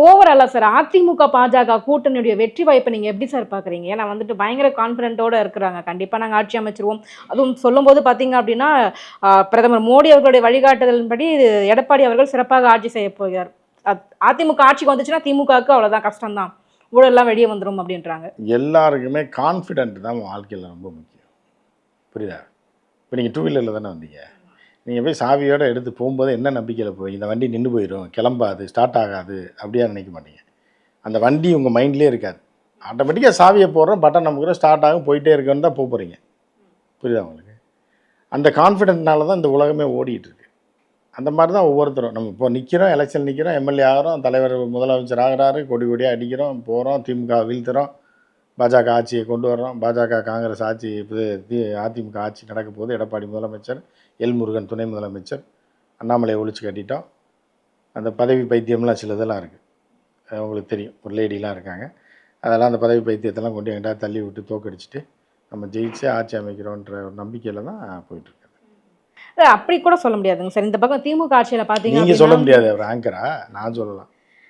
ஓவராலா சார் அதிமுக பாஜக கூட்டணியுடைய வெற்றி வாய்ப்பை நீங்க எப்படி சார் பாக்குறீங்க? ஏன்னா வந்துட்டு பயங்கர கான்ஃபிடென்ட்டோட இருக்கிறாங்க. கண்டிப்பா நாங்க ஆட்சி அமைச்சிருவோம். அதுவும் சொல்லும்போது பாத்தீங்க அப்படின்னா பிரதமர் மோடி அவர்களுடைய வழிகாட்டுதலின்படி எடப்பாடி அவர்கள் சிறப்பாக ஆட்சி செய்ய போகிறார். அதிமுக ஆட்சிக்கு வந்துச்சுன்னா திமுகவுக்கு அவ்வளவுதான் கஷ்டம் தான். ஊழல்லாம் வெளியே வந்துரும் அப்படின்றாங்க. எல்லாருக்குமே கான்ஃபிடென்ட் தான் வாழ்க்கையில் ரொம்ப முக்கியம். புரியுதா? இப்போ நீங்கள் டூ வீலரில் தானே வந்தீங்க. நீங்கள் போய் சாவியோடு எடுத்து போகும்போது என்ன நம்பிக்கையில் போய் இந்த வண்டி நின்று போயிடும், கிளம்பாது, ஸ்டார்ட் ஆகாது அப்படியா நினைக்க மாட்டீங்க. அந்த வண்டி உங்கள் மைண்ட்லேயே இருக்காது. ஆட்டோமேட்டிக்காக சாவியை போடுறோம், பட்டன் நமக்கு ஸ்டார்ட் ஆகும், போயிட்டே இருக்குன்னு தான் போகிறீங்க. புரியுதா உங்களுக்கு? அந்த கான்ஃபிடென்ட்னால தான் இந்த உலகமே ஓடிட்டு இருக்கு. அந்த மாதிரி தான் ஒவ்வொருத்தரும் நம்ம இப்போ நிற்கிறோம், எலெக்ஷன் நிற்கிறோம், எம்எல்ஏ ஆகிறோம், தலைவர் முதலமைச்சர் ஆகிறாரு, கொடி கொடியாக அடிக்கிறோம், போகிறோம், திமுக வீழ்த்துறோம், பாஜக ஆட்சியை கொண்டு வர்றோம், பாஜக காங்கிரஸ் ஆட்சி அதிமுக ஆட்சி நடக்க போது, எடப்பாடி முதலமைச்சர், எல் முருகன் துணை முதலமைச்சர், அண்ணாமலையை ஒழிச்சு கட்டிட்டோம். அந்த பதவி பைத்தியம்லாம் சில இதெல்லாம் இருக்குது, உங்களுக்கு தெரியும். ஒரு லேடிலாம் இருக்காங்க, அதெல்லாம் அந்த பதவி பைத்தியத்தெல்லாம் கொண்டு எங்கிட்ட தள்ளி விட்டு தோக்கடிச்சிட்டு நம்ம ஜெயிச்சு ஆட்சி அமைக்கிறோன்ற ஒரு நம்பிக்கையில் தான் போயிட்டுருக்கு. அப்படி கூட சொல்ல முடியாதுங்க சார். இந்த பக்கம் திமுக ஆட்சியில் பார்த்தீங்க நீங்கள் சொல்ல முடியாது, அவர் ஆங்கரா, நான் சொல்லலாம்.